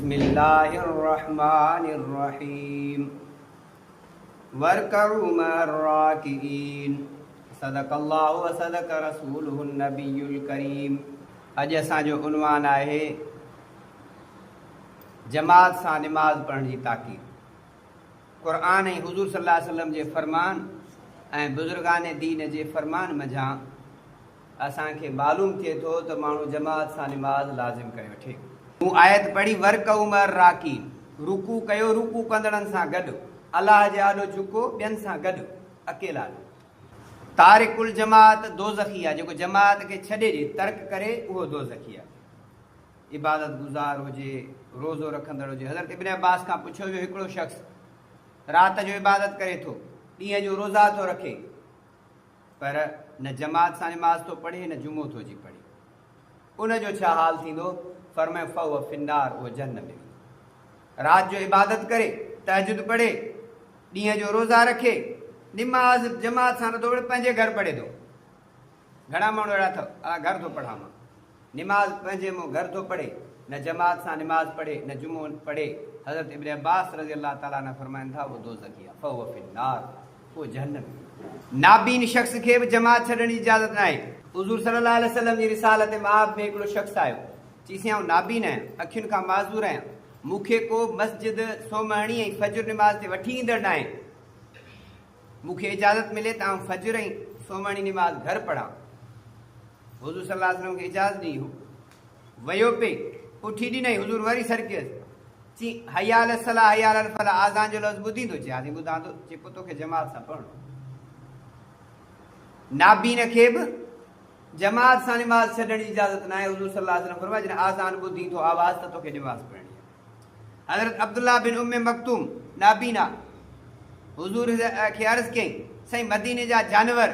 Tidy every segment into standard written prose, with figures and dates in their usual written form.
बिस्मिल्लाहिर्रहमानिर्रहीम वर्कऊ मर्राकिईन सदक़ल्लाहु व सदक़ रसूलुहुन नबियुल करीम। अॼु असांजो उन्वान आहे जमात सां निमाज़ पढ़ण जी ताक़ीद। क़ुरान ऐं हुज़ूर सल्लल्लाहु अलैहि वसल्लम जे फ़रमान ऐं बुज़ुर्गान दीन जे फ़रमान मंझां असांखे मालूम थिए थो त माण्हू जमात सां निमाज़ लाज़िम करे वठे। मूं आयत पढ़ी वर्कऊ मर्राकीन, रुकू कयो रुकू कंदड़नि सां गॾु, अलाह जे आॾो झुको ॿियनि सां गॾु, अकेला न। तारिकुल जमात दोज़खी आहे, जेको जमात खे छॾे ॾे, तर्क करे, उहो दोज़खी आहे। इबादत गुज़ार हुजे, रोज़ो रखंदड़ हुजे। हज़रत इब्न अब्बास खां पुछियो वियो, हिकिड़ो शख़्स राति जो इबादत करे थो, ॾींहं जो रोज़ा थो रखे, पर न जमात सां निमाज़ थो पढ़े न जुमो थो जी पढ़े, उनजो छा हाल थींदो? फरमाए फ़हुव फिन्नार, उहो जहन्नम में। राति जो इबादत करे, तहजुद पढ़े, ॾींहं जो रोज़ा रखे, निमाज़ जमात सां नथो पढ़े, पंहिंजे घर पढ़े थो। घणा माण्हू अहिड़ा अथव, घर थो पढ़ां मां, निमाज़ पंहिंजे मूं घर थो पढ़े, न जमात सां निमाज़ पढ़े न जुमो पढ़े। हज़रत इब्न अब्बास रज़ी अल्लाह ताला अन्हु फरमाइनि था, उहो दोज़खी आहे, फ़हुव फिन्नार, उहो जहन्नम में। नाबीन शख़्स खे बि जमात छॾण जी इजाज़त न आहे। हुज़ूर सल्लल्लाहु अलैहि वसल्लम जी रिसालत मआब में हिकिड़ो शख़्स आयो, चईं आउं नाबीन आहियां, अखियुनि खां माज़ूर आहियां, मूंखे को मस्जिद सोमहणी ऐं फजर निमाज़ ते वठी ईंदड़ न आहे। मूंखे इजाज़त मिले त आउं फजर ऐं सोमहणी निमाज़ घर पढ़ां। हुज़ूर सल्लल्लाहु अलैहि वसल्लम खे इजाज़त ॾिनी, वियो पे, पुठी ॾिनई, हुज़ूर वरी सरकियसि, चई हया अल सलाह हया अल फलाह, आज़ान जो लफ़्ज़ ॿुधी थो? चए हाज़ी ॿुधां थो। चए पोइ तोखे जमात सां पढ़णो। नाबीन खे बि जमात सां निमाज़ छॾण जी इजाज़त न आहे। हुज़ूर सल्लल्लाहु अलैहि वसल्लम फरमाए, जॾहिं आज़ान ॿुधी थो आवाज़, त तोखे निमाज़ पढ़णी आहे। हज़रत अब्दुल्लाह बिन उम्मे मक्तूम नाबीना हुज़ूर खे अर्ज़ु कयईं, साईं मदीने जा जानवर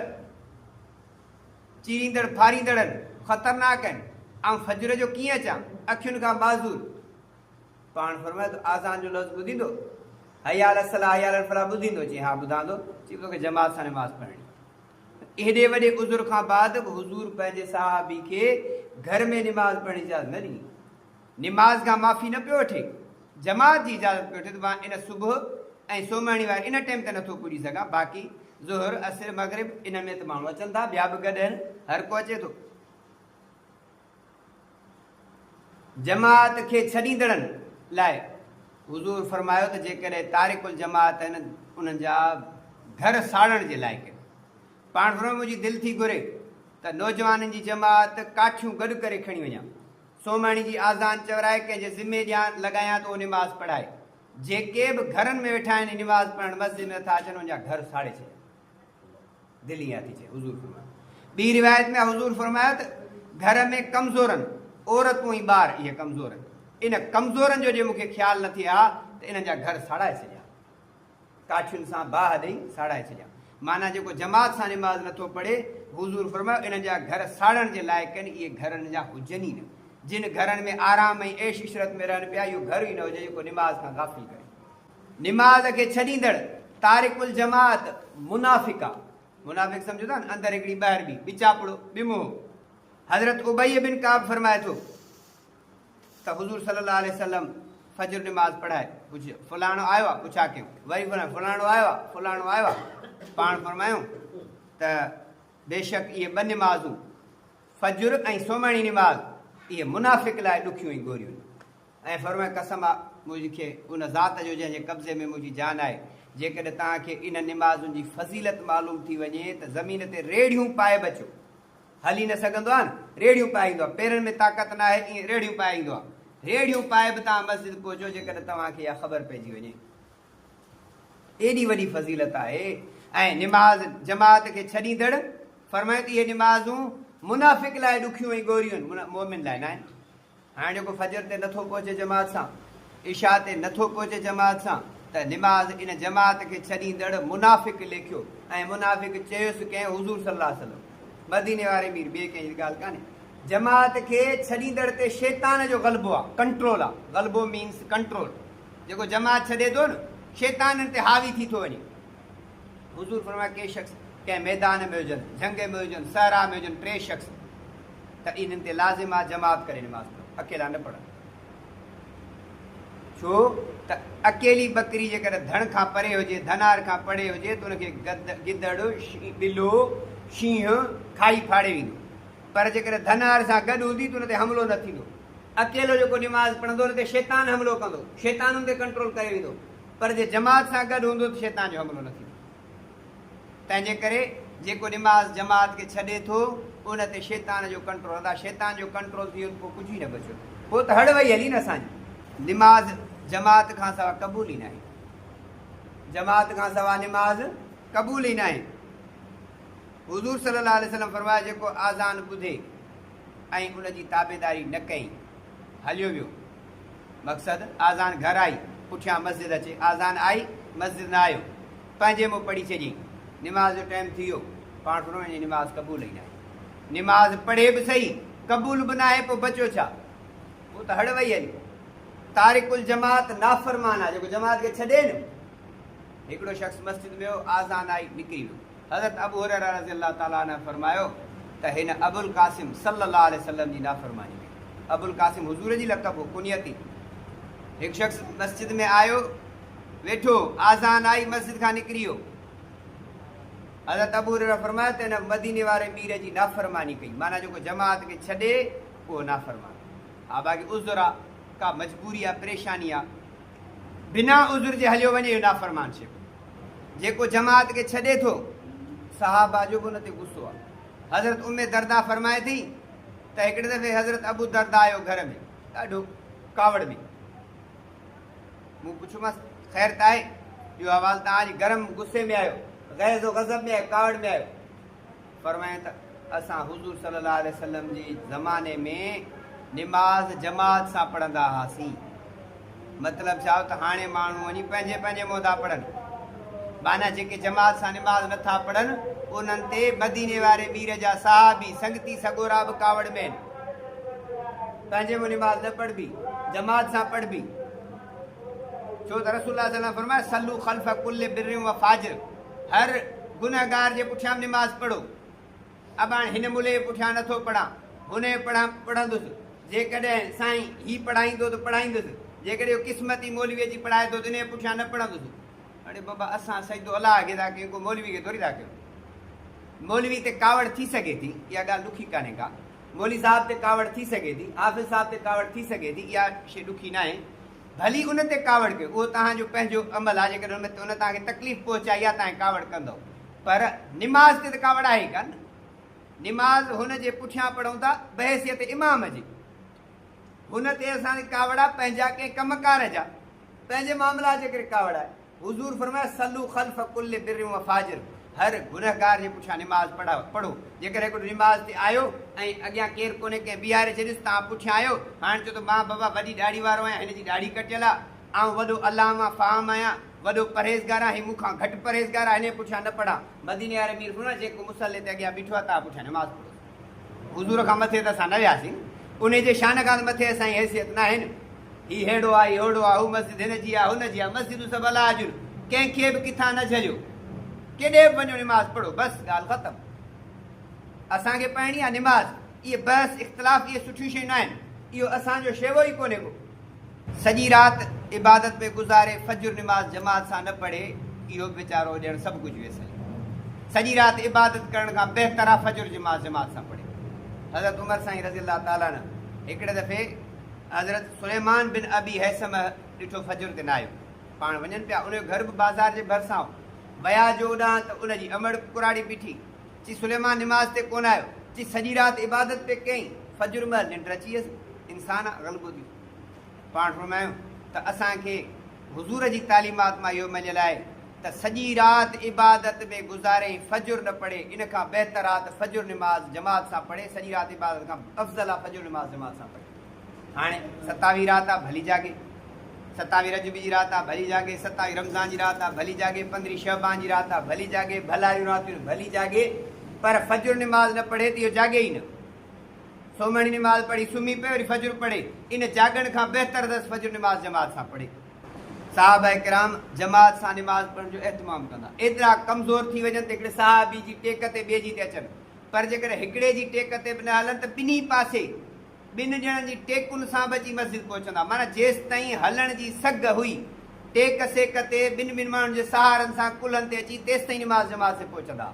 चीरींदड़ फारींदड़ आहिनि, ख़तरनाक आहिनि, ऐं फजर जो कीअं अचां, अखियुनि खां माज़ूर। पाण फरमाए थो आज़ान जो लफ़्ज़ ॿुधींदो? हया अल सलाह हया अल फलाह ॿुधींदो? चई हा ॿुधां थो। चई तोखे जमात सां निमाज़ पढ़णी। एॾे वॾे उज़ुर खां बाद बि हुज़ूर पंहिंजे सहाबी खे घर में निमाज़ पढ़ण जी इजाज़त न ॾिनी। निमाज़ खां माफ़ी न पियो वठे, जमात जी इजाज़त पियो वठे त मां इन सुबुह ऐं सोमहणी वारे इन टाइम ते नथो पुॼी सघां, बाक़ी ज़ुहर असर मग़रिब इन में त माण्हू अचनि था, ॿिया बि गॾु आहिनि, हर को अचे थो। जमात खे छॾींदड़नि लाइ हुज़ूर फरमायो त जेकॾहिं तारिकुल जमात आहिनि, उन्हनि जा घर साड़ण जे लाइक़ु। पाण फरमायो मुंहिंजी दिलि थी घुरे त नौजवाननि जी जमात काठियूं गॾु करे खणी वञा, सोमहणी जी आज़ान चवराए कंहिंजे ज़िमे ॾियां लॻायां त उहो निमाज़ पढ़ाए। जेके बि घरनि में वेठा आहिनि निमाज़ पढ़णु मस्जिद में नथा अचनि, उनजा घर साड़े छॾिया। दिलि इहा थी चए हुज़ूर फरमायो। ॿी रिवायत में हुज़ूर फरमायो त घर में कमज़ोरनि, औरतूं ऐं ॿार, इहे कमज़ोर आहिनि, इन कमज़ोरनि जो जे मूंखे ख़्यालु न थिए हा त इन्हनि जा घर साड़ाए छॾिया, काठियुनि सां बाह ॾेई साड़ाए छॾिया। माना जेको जमात सां निमाज़ नथो पढ़े, हुज़ूर फरमायो इन्हनि जा घर साड़ण जे लाइक़ु आहिनि, इहे घरनि जा हुजनि ई न। जिन घरनि में आराम ऐं ऐश इशरत में रहनि पिया, इहो घर ई न हुजे जेको निमाज़ खां गाफ़िल करे। निमाज़ खे छॾींदड़ तारिकुल जमात मुनाफ़िक आहे। मुनाफ़िक सम्झो था न, अंदरि हिकिड़ी ॿाहिरि बि, बिचापड़ो बिमो। हज़रत उबई बिन काब फरमाए थो त हुज़ूर सल्लल्लाहु अलैहि वसल्लम फजर निमाज़ पढ़ाए, पुछियो फलाणो आयो आहे, पुछा कयूं, वरी फलाणो आयो आहे, फलाणो आयो आहे। पाण फरमायूं त बेशक इहे ॿ निमाज़ूं, फजर ऐं सोमहणी निमाज़, इहे मुनाफ़िक लाइ ॾुखियूं ऐं गोरियूं आहिनि। ऐं फरमाए कसम आहे मुंहिंखे उन ज़ात जो जंहिंजे कब्ज़े में मुंहिंजी जान आहे, जेकॾहिं तव्हांखे इन निमाज़ुनि जी फज़ीलत मालूम थी वञे त ज़मीन ते रेढ़ियूं पाए बचो। हली न सघंदो आहे न, रेढ़ियूं पाए ईंदो आहे, पेरनि में ताक़त न आहे, ईअं रेढ़ियूं पाए ईंदो आहे। रेढ़ियूं पाए बि तव्हां मस्जिद पहुचो जेकॾहिं तव्हांखे इहा ख़बर पइजी वञे। एॾी वॾी फज़ीलत आहे। ऐं निमाज़ जमात खे छॾींदड़ फरमाए त इहे निमाज़ूं मुनाफ़िक लाइ ॾुखियूं ऐं गोरियूं आहिनि, मोमिन लाइ न आहिनि। हाणे जेको फजर ते नथो पहुचे जमात सां, इशा ते नथो पहुचे जमात सां, त निमाज़ इन जमात खे छॾींदड़ मुनाफ़िक लेखियो। ऐं मुनाफ़िक चयोसि कंहिं हुज़ूर सल्लल्लाहु अलैहि वसल्लम, मदीने वारे मीर, ॿिए कंहिंजी ॻाल्हि कान्हे। जमात खे छॾींदड़ ते शैतान जो ग़लबो आहे, कंट्रोल आहे। ग़लबो मीन्स कंट्रोल। जेको जमात छॾे थो न, शैताननि ते हावी थी थो वञे। हुज़ूर फरमाए के शख़्स कंहिं मैदान में हुजनि, जंग में हुजनि, सहरा में हुजनि, 3 शख़्स, त इन्हनि ते लाज़िम आहे जमात करे निमाज़ पढ़ो, अकेला न पढ़नि। छो त अकेली बकरी जेकर धण खां परे हुजे, धनार खां परे हुजे, त उनखे गिदड़, ॿिलो, शींहं खाई फाड़े वेंदो। पर जेकर धनार सां गॾु हूंदी त उन ते हमिलो न थींदो। अकेलो जेको निमाज़ पढ़ंदो उन ते शैतान हमिलो कंदो, शैतान उन ते कंट्रोल करे वेंदो। पर जे जमात सां गॾु हूंदो त शैतान जो हमिलो न थींदो। तंहिंजे करे जेको निमाज़ जमात खे छॾे थो उन ते शैतान जो कंट्रोल हूंदा। शैतान जो कंट्रोल थी वियो पोइ कुझु ई न बचियो, पोइ त हड़ वई हली न असांजी। निमाज़ जमात खां सवा क़बूल ई न आहे, जमात खां सवा निमाज़ क़बूल ई न आहे। हुज़ूर सल्लल्लाहु अलैहि वसल्लम फरमाया जेको आज़ान ॿुधे ऐं उनजी ताबेदारी न कई, हलियो वियो। मक़सदु आज़ान घर आई, पुठियां मस्जिद अचे, आज़ान आई मस्जिद न आयो, पंहिंजे मुंहुं पढ़ी छॾी, निमाज़ जो टाइम थी वियो, पाण फरमायो निमाज़ क़बूल ई न आहे। निमाज़ पढ़े बि सही, क़बूल बि न आहे, पोइ बचियो छा? पोइ त हड़ वई हली। तारिकुल जमात नाफ़रमान आहे, जेको जमात खे छॾे न। हिकिड़ो शख़्स मस्जिद में हो, आज़ान आई, निकिरी वियो। हज़रत अबू हुरैरा रज़ी अल्लाह ताला अन्हु फरमायो त हिन अबुल क़ासिम सल्लल्लाहु अलैहि वसल्लम जी नाफ़रमानी कई। अबुल क़ासिम हुज़ूर जी लक़ब हो, कुनियत ई। हिकु शख़्स मस्जिद में आयो, वेठो, आज़ान आई, मस्जिद खां निकिरी वियो। हज़रत अबू हुरैरा फरमायो त हिन मदीने वारे मीर जी नाफ़रमानी कई, माना जेको जमात खे छॾे उहो नाफ़रमान। हा बाक़ी उज़ुर आहे, का मजबूरी आहे, परेशानी आहे, बिना उज़ुर जे हलियो वञे, इहो नाफ़रमान शइ। जेको जमात खे छॾे थो, सहाबा जो बि उन ते गुस्सो आहे। हज़रत उम्मे दरदा फरमाए थी त हिकिड़े दफ़े हज़रत अबू दरदा आयो घर में, ॾाढो कावड़ में। मूं पुछियोमांसि ख़ैर त आहे? इहो अहवालु तव्हांजी गरम गुस्से में आयो, गैज़ो गज़ब में आयो, कावड़ में आयो। फरमाए त असां हुज़ूर सल्लल्लाहु अलैहि वसल्लम जी ज़माने में निमाज़ जमात सां पढ़ंदा हुआसीं। मतिलबु छा त हाणे माण्हू वञी पंहिंजे पंहिंजे मुंहं था पढ़नि, माना जेके जमात सां निमाज़ नथा पढ़नि उन्हनि ते मदीने वारे मीर जा सहाबी संगती सगोरा बि कावड़ में आहिनि। पंहिंजे मुंहुं निमाज़ न पढ़बी, जमात सां पढ़बी। छो त रसूलुल्लाह सल्लल्लाहु अलैहि वसल्लम फरमाया सल्लू ख़ल्फ़ कुल्लि बिर्रिन व फाजिर, हर गुनहगार जे पुठियां निमाज़ पढ़ो। अब हाणे हिन मुले जे पुठियां नथो पढ़ां, हुन जे पढ़ंदुसि, जेकॾहिं साईं हीउ पढ़ाईंदो त पढ़ाईंदुसि, जेकॾहिं क़िस्मती मौलवीअ जी पढ़ाए थो त इन जे पुठियां न पढ़ंदुसि। अड़े बाबा असां सजदो अलाह खे था कयूं, को मौलवी खे थोरी था कयूं। मौलवी ते कावड़ थी सघे थी, इहा ॻाल्हि ॾुखी कान्हे का। मौली साहिब ते कावड़ थी सघे थी, हाफ़िज़ साहिब ते कावड़ थी सघे थी, इहा शइ ॾुखी न आहे। भली उन ते कावड़ कयो, उहो तव्हांजो पंहिंजो अमल आहे। जेकॾहिं उन तव्हांखे तकलीफ़ पहुचाई आहे तव्हां कावड़ कंदव, पर निमाज़ ते त कावड़ आहे कान। निमाज़ हुन जे पुठियां पढ़ूं था बहसियत इमाम जी, हुन ते असांखे कावड़ आहे पंहिंजा कंहिं कमकार जा, पंहिंजे मामला जे करे कावड़ आहे। हुज़ूर फरमाया सल्लू ख़ल्फ़ कुल्लि बिर्रिन व फाजिर, हर गुनहगार जे पुठियां निमाज़ पढ़ो। जेकर हिकिड़ो निमाज़ ते आयो ऐं अॻियां केरु कोन्हे, कंहिं बीहारे छॾियुसि, तव्हां पुठियां आयो, हाणे चओ त मां बाबा वॾी ॾाढ़ी वारो आहियां, हिन जी ॾाढ़ी कटियल आहे, ऐं वॾो अलामा फाम आहियां, वॾो परहेज़गार आहे, ही मूंखां घटि परहेज़गार आहे, हिन जे पुठियां न पढ़ां। मदीने वारे मीर फरमायो जेको मुसले ते अॻियां बीठो आहे तव्हां पुठियां निमाज़ पढ़ो। हुज़ूर खां मथे त असां न वियासीं, उन जे शान खां मथे असांजी हैसियत न आहे न। हीउ अहिड़ो आहे, हीउ ओड़ो आहे, हू मस्जिद हिन जी आहे, हुन जी आहे, मस्जिदूं सभु अलाह जूं, कंहिंखे बि किथां न झलियो, केॾे बि वञो निमाज़ पढ़ो, बसि ॻाल्हि ख़तमु। असांखे पढ़णी आहे निमाज़, इहे बहस इख़्तिलाफ़ इहे सुठियूं शयूं न आहिनि, इहो असांजो शेवो ई कोन्हे को। सॼी राति इबादत में गुज़ारे फजर निमाज़ जमात सां न पढ़े, इहो वीचारो ॼण सभु कुझु वेसले। सॼी राति इबादत करण खां बहितर आहे फजर निमाज़ जमात सां पढ़े। हज़रत उमर साईं रज़ी अल्लाह ताला न हिकिड़े दफ़े हज़रत सुलेमान बिन अबी हैसम ॾिठो फजर ते न आयो, पाण वञनि पिया, उनजो घर बि बाज़ार जे भरिसां हो। वया जो ओॾां त उनजी अमड़ कुराड़ी बीठी, चई सुलेमान निमाज़ ते कोन आयो, चई सॼी राति इबादत पे कयईं, फजर महिल निंड अची वियसि, इंसान आहे ग़लबो थी। पाण फरमायूं त असांखे हुज़ूर जी तालीमात मां इहो मञियल आहे त सॼी राति इबादत में गुज़ारे फजर न पढ़े, इन खां बहितर आहे त फजर निमाज़ जमात सां पढ़े। सॼी राति इबादत खां अफ़ज़ल आहे फजर निमाज़ जमात सां पढ़े। हाणे 27 राति आहे, भली जागे, 27 रजब जी राति आहे, भली जागे, 27 रमज़ान जी राति आहे, भली जागे, 15 शहबान जी राति आहे, भली जागे, भलायूं रातियूं भली जागे, पर फजर निमाज़ न पढ़े त इहो जागे ई न। सोमणी निमाज़ पढ़ी सुम्ही पए, वरी फजर पढ़े, इन जागण खां बहितर अथसि फजर निमाज़ जमात सां पढ़े। साहबा किराम जमात सां निमाज़ पढ़ण जो एहतमाम कंदा, एतिरा कमज़ोर थी वञनि त हिकिड़े साहबी जी टेक ते ॿिए जी ते अचनि, पर जेकर हिकिड़े जी टेक ते बि न हलनि त ॿिन्ही पासे ॿिनि ॼणनि जी टेकुनि सां बि अची मस्जिद पहुचंदा, माना जेसि ताईं हलण जी सघ हुई टेक सेक ते ॿिनि ॿिनि माण्हुनि जे सहारनि सां कुल्हनि ते अची तेसि ताईं निमाज़ जमात ते पहुचंदा।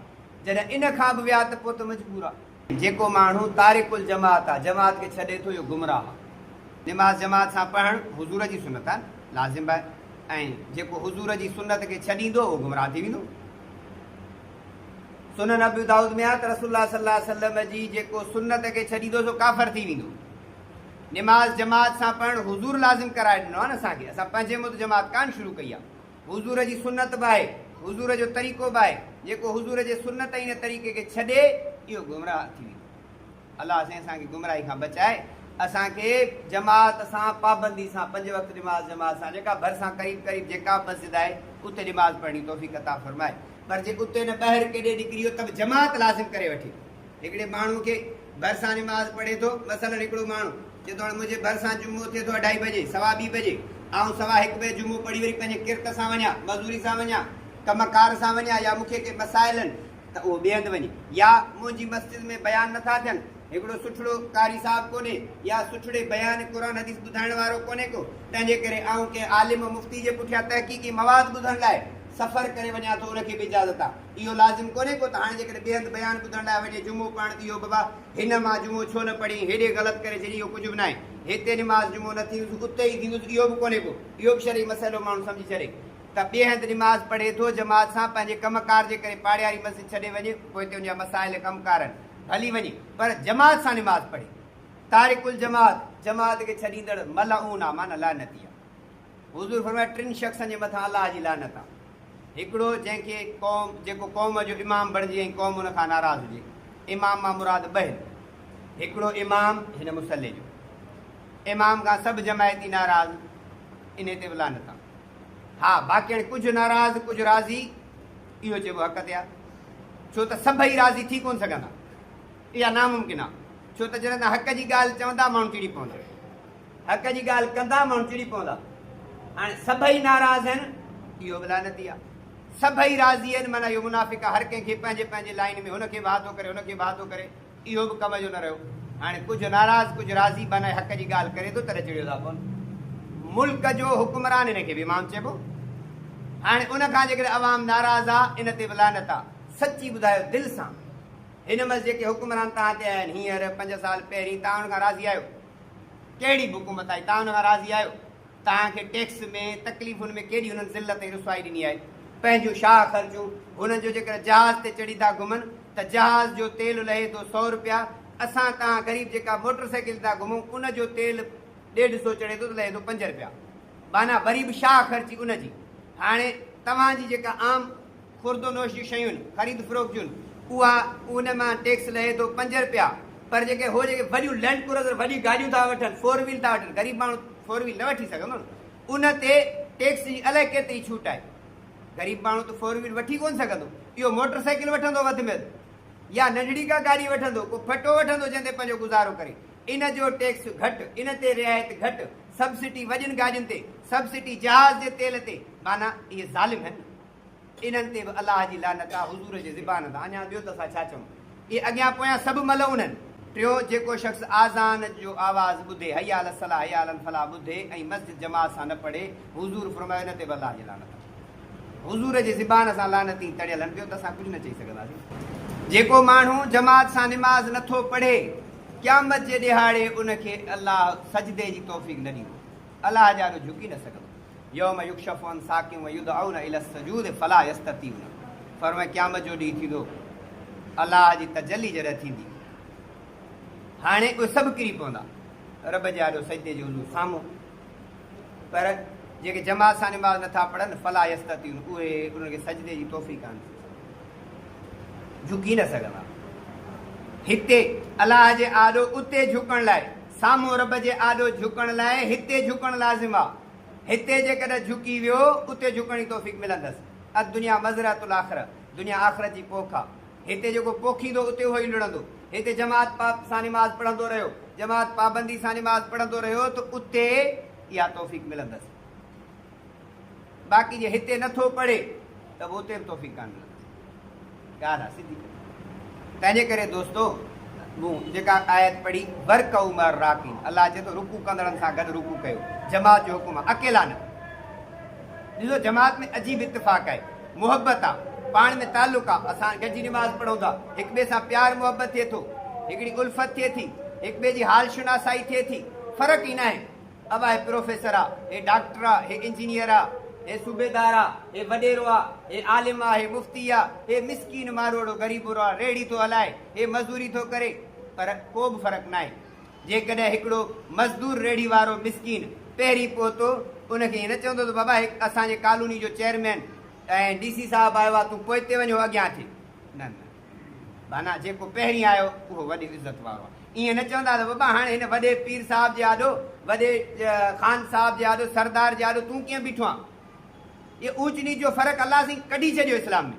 जॾहिं इन खां बि विया त पोइ त मजबूर आहे। जेको माण्हू तारिकुल जमात आहे, जमात खे छॾे थो, इहो गुमराह आहे। निमाज़ जमात सां पढ़णु हुज़ूर जी सुनत आहे, लाज़िम आहे, ऐं जेको हुज़ूर जी सुनत खे छॾींदो उहो गुमराह थी वेंदो। सुनन अबू दाऊद में आहे त रसूलुल्लाह सल्लल्लाहु अलैहि वसल्लम जी जेको सुनत खे छॾींदो सो काफ़िर थी वेंदो। निमाज़ जमात सां पढ़णु हुज़ूर लाज़िम कराए ॾिनो आहे न असांखे, असां पंहिंजे मुद जमात कान शुरू कई आहे। हुज़ूर जी सुनत बि आहे, हुज़ूर जो तरीक़ो बि आहे। जेको हुज़ूर जे सुनत ई तरीक़े खे छॾे इहो गुमराह थी वेंदो। अलाह साईं असांखे गुमराही खां बचाए, असांखे जमात सां पाबंदी सां 5 वक़्त निमाज़ जमात सां जेका भरिसां करीब करीब जेका मस्जिद आहे उते निमाज़ पढ़णी तौफ़ीक़ अता फरमाए। पर जे उते न ॿाहिरि केॾे निकिरी वियो त बि जमात लाज़िम करे वठे। हिकिड़े माण्हू खे भरिसां निमाज़ पढ़े थो, मसलन हिकिड़ो माण्हू चए थो हाणे मुंहिंजे भरिसां जुमो थिए थो 2:30 बजे, 2:15 बजे, ऐं 1:15 बजे जुमो पढ़ी वरी पंहिंजे किरत सां वञा, मज़दूरी सां वञा, कमकार सां वञा, या मूंखे के मसाइल आहिनि त उहो ॿिए हंधि वञे, या मुंहिंजी मस्जिद में बयान नथा थियनि, हिकिड़ो सुठड़ो कारी साहिबु कोन्हे, या सुठड़े बयान क़ुर हदीस ॿुधाइण वारो कोन्हे को, तंहिंजे करे ऐं कंहिं आलिम मुफ़्ती जे पुठियां तहक़ीक़ी मवाद ॿुधण लाइ सफ़र करे वञा थो, उनखे बि इजाज़त आहे। इहो लाज़िम कोन्हे को त हाणे जेकॾहिं ॿिए हंधि बयान ॿुधण लाइ वञे जुमो पढ़ण इहो बाबा हिन मां जुमो छो न पढ़ी, हेॾे ग़लति करे छॾी, इहो कुझु बि न आहे। हिते निमाज़ जुमो न थींदुसि उते ई थींदुसि, इहो बि कोन्हे को, इहो बि शरई मसइलो माण्हू सम्झी छॾे त ॿिए हंधि निमाज़ पढ़े थो जमात सां, पंहिंजे कमकार जे करे पाड़ेवारी मस्जिद छॾे वञे, पोइ हिते उनजा मसाइल कमकार आहिनि हली वञे, पर जमात सां निमाज़ पढ़े। तारिकुल जमात, जमात खे छॾींदड़ मलऊन आहे, माना लानती आहे। हुज़ूर फरमाए 3 शख़्सनि जे मथां अलाह जी लानत आहे। हिकिड़ो जंहिंखे क़ौम जेको क़ौम जो इमाम बणिजी ऐं क़ौम उन खां नाराज़ हुजे, इमाम मां मुराद ॿ आहिनि। हिकिड़ो इमाम हिन मुसले जो, इमाम खां सभु जमायती नाराज़, इन ते बि लानत आहे। हा बाक़ी हाणे कुझु नाराज़ कुझु राज़ी, इहो चइबो हक़ ते आहे, छो त सभई राज़ी थी कोन सघंदा, इहा नामुमकिन आहे। छो त जॾहिं तव्हां हक़ जी ॻाल्हि चवंदा माण्हू चिड़ी पवंदा, हक़ जी ॻाल्हि कंदा माण्हू चिड़ी पवंदा। हाणे सभई नाराज़ आहिनि, इहो बि लानती आहे। सभई राज़ी आहिनि, माना इहो मुनाफ़िक़ आहे, हर कंहिंखे पंहिंजे पंहिंजे लाइन में हुनखे भाउ थो करे, हुनखे भाउ थो करे, इहो बि कम जो न रहियो। हाणे कुझु नाराज़ कुझु राज़ी, माना हक़ जी ॻाल्हि करे थो तॾहिं चिड़ियो था कोन। मुल्क जो हुकुमरान हिनखे बि इमाम चइबो। हाणे उनखां जेकॾहिं अवाम नाराज़ आहे, इन ते बि लानत आहे। सची ॿुधायो दिलि सां, हिन महिल जेके हुकुमरान तव्हां ते आया आहिनि हींअर 5 साल पहिरीं, तव्हां हुनखां राज़ी आहियो? कहिड़ी बि हुकूमत आई, तव्हां हुनखां राज़ी आहियो? तव्हांखे टैक्स में तकलीफ़ुनि में केॾी हुननि ज़िलत ऐं रुसवाई ॾिनी आहे, पंहिंजूं छा ख़र्चूं। हुननि जो जेकर जहाज़ ते चढ़ी था घुमनि त जहाज़ जो तेल लहे थो 100 रुपया, असां तव्हां ग़रीब जेका मोटरसाइकिल था घुमूं उनजो तेल 150 चढ़े थो त लहे थो 5 रुपया, माना वरी बि छा ख़र्ची उनजी। हाणे तव्हांजी जेका आम खुर्दो नोश जूं शयूं आहिनि, ख़रीद फ़रोख़्त जूं, उहा उन मां टैक्स लहे थो 5 रुपया, पर जेके हो जेके वॾियूं लैंड क्रूज़र वॾियूं गाॾियूं था वठनि, 4 व्हील था वठनि, ग़रीब माण्हू 4 व्हील न वठी सघंदो न, उन ते टैक्स जी अलाए केतिरी छूट आहे। ग़रीब माण्हू त 4 व्हील वठी कोन सघंदो, इहो मोटरसाइकिल वठंदो वधि में वधि, या नंढड़ी का गाॾी वठंदो, को फटो वठंदो जंहिं ते पंहिंजो गुज़ारो करे। इन जो टैक्स घटि, इन ते रिआयत घटि, सब्सिडी वॾियुनि गाॾियुनि ते, सब्सिडी जहाज़ जे तेल ते, माना इहे ज़ालिम आहिनि। इन्हनि ते बि अलाह जी लानत आहे, हुज़ूर जे ज़बान तां। अञा ॿियो त असां छा चऊं, इहे अॻियां पोयां सभु मलऊन आहिनि। टियों, जेको शख़्स आज़ान जो आवाज़ ॿुधे, हया अल सलाह हया अल फलाह ॿुधे ऐं मस्जिद जमात सां न पढ़े, हुज़ूर फरमायो इन ते बि अलाह जी लानत आहे। हुज़ूर जे ज़बान सां लानती तड़ियल आहिनि, ॿियो त असां कुझु न चई सघंदासीं। जेको माण्हू जमात सां निमाज़ नथो पढ़े, क़यामत जे ॾिहाड़े उनखे अलाह सजदे जी तौफ़ीक़ न ॾींदो, अलाह जा ॾो झुकी न सघंदो। यौम युक्शफ़ु अन साक़िन व युदअउन इला सजूद फला यस्ततीउन, फरमाए क़यामत जो ॾींहुं थींदो, अलाह जी तजली जॾहिं थींदी, हाणे उहे सभु किरी पवंदा रब जे आॾो सजदे जे हुज़ूर साम्हूं, पर जेके जमात सां निमाज़ नथा पढ़नि फला यस्ततीउन, उहे उनखे सजदे जी तौफ़ीक़ कान थी, झुकी न सघंदा। हिते अलाह जे आॾो उते झुकण लाइ, साम्हूं रब जे आॾो झुकण लाइ हिते झुकण लाज़िम आहे। हिते जेकॾहिं झुकी वियो उते झुकण जी तौफ़ीक़ मिलंदसि। अद दुनिया मज़रतुल आख़िरत, दुनिया आख़िरत जी पोख आहे। हिते जेको पोखींदो उते उहो ई लुड़ंदो। हिते जमात सां निमाज़ पढ़ंदो रहियो, जमात पाबंदी सां निमाज़ पढ़ंदो रहियो त उते इहा तौफ़ीक़ मिलंदसि। बाक़ी जे हिते नथो पढ़े त उते बि तौफ़ीक़ कान मिलंदसि। ॻाल्हि आहे सिधी। तंहिंजे करे दोस्तो, मूं जेका आयत पढ़ी वर्क उमर राकीन, अल्लाह चए थो रुकू कंदड़नि सां गॾु रुकू कयो, जमात जो हुकुम आहे, अकेला न। ॾिसो जमात में अजीब इत्तिफ़ाक़ आहे, मुहबत आहे, पाण में तालुक आहे, असां गॾिजी निमाज़ पढ़ूं था, हिक ॿिए सां प्यार मुहबत थिए थो, हिकिड़ी उल्फत थिए थी, हिक ॿिए जी हाल शुनासाई थिए थी, फ़र्क़ु ई न आहे। अब हे प्रोफेसर आहे, हे डॉक्टर आहे, हे इंजीनियर आहे, हे सूबेदार आहे, हे वॾेरो आहे, हे आलिम आहे, हे मुफ़्ती आहे, हे मिसकीन मारोड़ो ग़रीबुरो आहे, रेड़ी थो हलाए, हे मज़दूरी थो करे, पर को बि फ़र्क़ु न आहे। जेकॾहिं हिकिड़ो मज़दूर रेड़ी वारो मिसकीन पहिरीं पहुतो, उनखे ईअं न चवंदो त बाबा असांजे कॉलोनी जो चेयरमैन ऐं DC साहिबु आयो आहे, तूं पोइ ते वञो अॻियां थिए, न न, माना जेको पहिरीं आयो उहो वॾी इज़त वारो आहे। ईअं न चवंदा त बाबा हाणे हिन वॾे पीर साहिब जे आॾो, वॾे ख़ान साहिब जे आॾो, सरदार जे आॾो तूं कीअं बीठो आहे? इहो ऊच नीच जो फ़र्क़ु अलाह साईं कढी छॾियो इस्लाम में।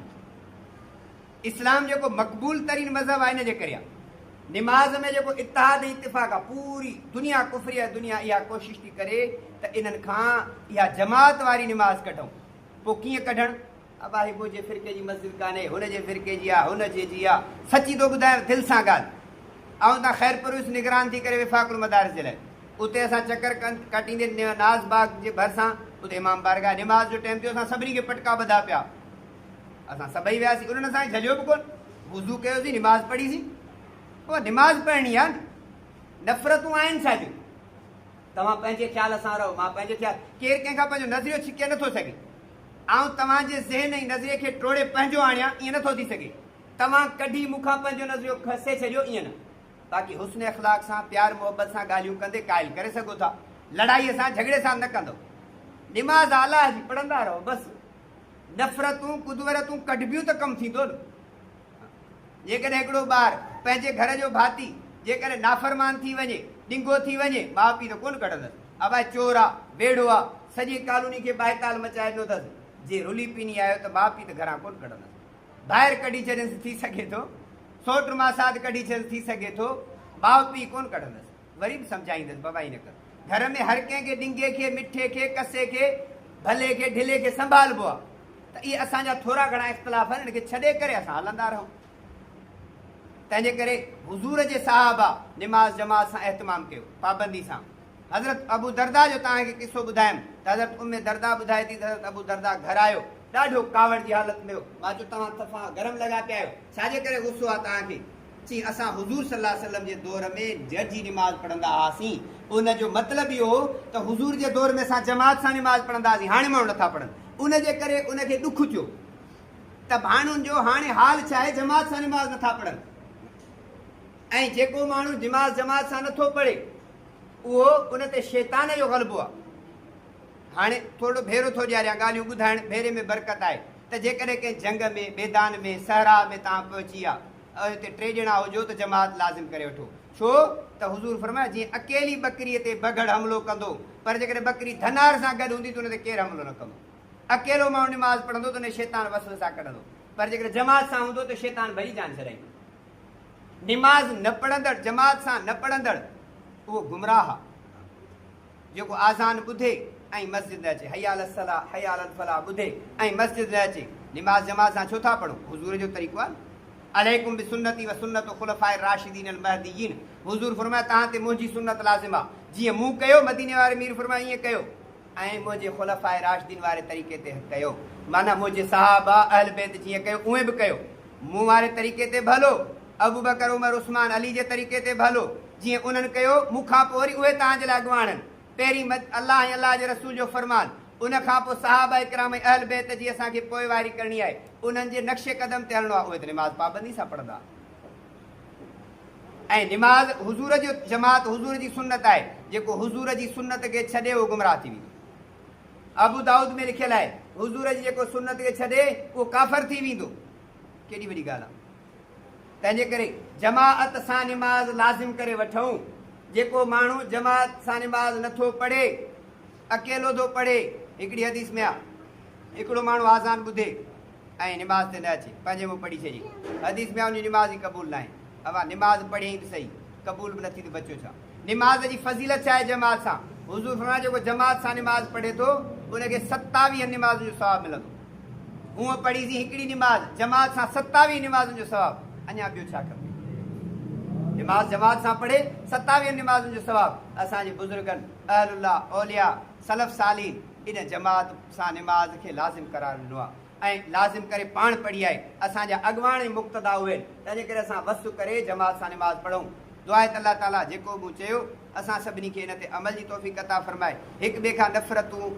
इस्लाम जेको मक़बूल तरीन मज़हब आहे, इन जे करे आहे। निमाज़ में जेको इतिहाद ऐं इत्तिफ़ाक़ आहे, पूरी दुनिया कुफरी दुनिया इहा कोशिशि थी करे त इन्हनि खां इहा जमात वारी निमाज़ कढूं। पोइ कीअं कढणु? अब आहे मुंहिंजे फ़िरके जी मस्जिद कान्हे, हुनजे फ़िरके जी आहे, हुनजे जी आहे, सची थो ॿुधायां दिलि सां ॻाल्हि। ऐं तव्हां ख़ैर परूस निगरान थी करे विफ़ाक़ुल मदारिस जे लाइ उते असां चकर कटींदे नाज़ बाग जे भरिसां उते इमाम बारगाह निमाज़ जो टाइम थियो, असां सभिनी खे पटका ॿधा पिया, असां सभई वियासीं, उन्हनि असांखे झलियो बि कोन, वुज़ू कयोसीं, निमाज़ पढ़ीसीं। पोइ निमाज़ पढ़णी आहे न, नफ़रतूं आहिनि छाजूं? तव्हां पंहिंजे ख़्याल सां रहो, मां पंहिंजे ख़्याल, केरु कंहिंखां पंहिंजो नज़रियो छिके नथो सघे। ऐं तव्हांजे ज़हन ऐं नज़रिए खे टोड़े पंहिंजो आणियां, ईअं नथो थी सघे। तव्हां कढी मूंखां पंहिंजो नज़रियो खसे छॾियो, ईअं न। बाक़ी हुस्न अख़लाक़ सां, प्यार मुहबत सां ॻाल्हियूं कंदे क़ाइल करे सघो था, लड़ाईअ सां झगड़े सां न कंदो। निमाज़ अलाह जी पढ़ंदा रहो बसि, नफ़रतूं कुदवरतूं कढबियूं त कमु थींदो न। जेकॾहिं हिकिड़ो ॿारु पंहिंजे घर जो भाती जेकॾहिं नाफ़रमान थी वञे, ॾिंगो थी वञे, माउ पीउ त कोन कढंदसि, अब आहे चोर आहे, बेड़ो आहे, सॼी कॉलोनी खे बाहिताल मचाए ॾिनो अथसि, जे रुली पीनी आयो त माउ पीउ त घरां कोन कढंदसि, ॿाहिरि कढी छॾियसि थी सघे थो, सोट मासाद कढी छॾियसि थी सघे थो, माउ पीउ कोन कढंदसि। वरी बि सम्झाईंदसि बाबा ईअं न कर, घर में हर कंहिंखे ॾिंगे खे, मिठे खे, कसे खे, भले खे, ढिले खे संभालबो आहे। त इहे असांजा थोरा घणा इख़्तिलाफ़ आहिनि, इनखे छॾे करे असां हलंदा रहूं। तंहिंजे करे हुज़ूर जे साहबा निमाज़ जमात सां एहतमाम कयो, पाबंदी सां। हज़रत अबू दरदा जो तव्हांखे किसो ॿुधायमि त हज़रत उम्मे दरदा ॿुधाए थी त हज़रत अबू दरदा घर आयो, ॾाढो कावड़ जी हालत में हो। मां चयो तव्हां सफ़ा गरम लॻा पिया आहियो, छाजे करे गुस्सो आहे तव्हांखे? चई असां हुज़ूर सल्लल्लाहु अलैहि वसल्लम जे दौर में जजी निमाज़ पढ़ंदा हुआसीं, उनजो मतिलबु इहो हो त हुज़ूर जे दौर में असां जमात सां निमाज़ पढ़ंदा हुआसीं, हाणे माण्हू नथा पढ़नि, उनजे करे उनखे ॾुखु थियो त माण्हुनि जो हाणे हाल छा आहे, जमात सां निमाज़ नथा पढ़नि। ऐं जेको माण्हू निमाज़ जमात सां नथो पढ़े उहो उन ते शैतान जो ग़लबो आहे। हाणे थोरो भेरो थो ॾियारियां, ॻाल्हियूं ॿुधाइण, भेरे में बरकत आहे। त जेकॾहिं कंहिं जंग में, मैदान में, सहरा में तव्हां पहुची विया ऐं हिते 3 ॼणा हुजो त जमात लाज़िम करे वठो। छो त हुज़ूर फरमाया जीअं अकेली बकरीअ ते बगड़ हमलो कंदो, पर जेकॾहिं बकरी धनार सां गॾु हूंदी त उन ते केरु हमलो न कंदो। अकेलो माण्हू निमाज़ पढ़ंदो त उन शैतान वसवसा कढंदो, पर जेकॾहिं जमात सां हूंदो त शैतान भई जान छॾाईंदो। निमाज़ न पढ़ंदड़, जमात सां न पढ़ंदड़ उहो गुमराह आहे। जेको आज़ान ॿुधे ऐं मस्जिद न अचे, हया अल सलाह हया अल फलाह ॿुधे ऐं मस्जिद न अचे, निमाज़ जमात सां छो था पढ़ूं? हुज़ूर जो तरीक़ो आहे। अलैकुम बि सुन्नती व सुन्नत खुलफाए राशिदीन अल महदीयीन, हुज़ूर फरमाया तव्हां ते मुंहिंजी सुन्नत लाज़िम आहे, जीअं मूं कयो, मदीने वारे मीर फरमाया ईअं कयो, ऐं मुंहिंजे खुलफाए राशिदीन वारे तरीक़े ते कयो। माना मुंहिंजे सहाबा अहल बैत जीअं कयो उहे बि कयो, मूं वारे तरीक़े ते बि हलो, अबू बकर उमर उस्मान अली जे तरीक़े ते बि हलो, जीअं उन्हनि कयो, मूंखां पोइ वरी उहे तव्हांजे लाइ अॻुवाणनि। पहिरीं अलाह ऐं अलाह जे रसूल जो फरमान, उनखां पोइ सहाबा इकराम ऐं अहल बैत जी असांखे पोइवारी करणी आहे, उन्हनि जे नक्शे कदम ते हलणो आहे, उहे त निमाज़ पाबंदी सां पढ़ंदा। ऐं निमाज़ हुज़ूर जो जमात हुज़ूर जी सुन्नत आहे, जेको हुज़ूर जी सुन्नत खे छॾे उहो गुमराह थी वेंदो। अबू दाऊद में लिखियलु आहे, हुज़ूर जी जेको सुन्नत खे छॾे उहो काफ़िर थी वेंदो। केॾी वॾी ॻाल्हि आहे। तंहिंजे करे जमात सां निमाज़ लाज़िम करे वठूं। जेको माण्हू जमात सां निमाज़ नथो पढ़े, अकेलो थो पढ़े, हिकिड़ी हदीस में आहे, हिकिड़ो माण्हू आज़ान ॿुधे ऐं निमाज़ ते न अचे, पंहिंजे मुंहुं पढ़ी छॾे, हदीस में आहे उनजी निमाज़ ई क़बूल न आहे। अवा निमाज़ पढ़ियईं बि सही, क़बूल बि नथी त बचो छा? निमाज़ जी फज़ीलत छा आहे जमात सां? हुज़ूर फरमाया जेको जमात सां निमाज़ पढ़े थो उनखे 27 निमाज़ जो सवाबु मिलंदो। हूअं पढ़ीसीं हिकिड़ी निमाज़, जमात सां 27 निमाज़ जो सवाबु, अञा ॿियो छा खपे? जमात सां पढ़े 27 निमाज़ुनि जो सवाबु असांजे बुज़ुर्गनि अहलुल्लाह औलिया सलफ़ सालीन इन जमात सां निमाज़ खे लाज़िम करार ॾिनो आहे ऐं लाज़िम करे पाण पढ़ी आहे। असांजा अॻवान मुक़्तदा उहे तंहिंजे करे असां वसु करे जमात सां निमाज़ पढ़ूं। दुआ आहे त अलाह ताला जेको मूं चयो असां सभिनी खे इन ते अमल जी तौफ़ीक़ अता फ़रमाए। हिक ॿिए खां नफ़रतूं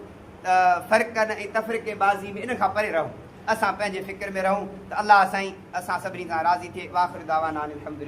फ़र्क़नि ऐं तफ़रीक़े बाज़ी में इन खां परे रहूं। असां पंहिंजे फ़िक्र में रहूं त अलाह साईं असां सभिनी खां राज़ी थिए। वाख़िर दावाना अनिल हम्दुलिल्लाह।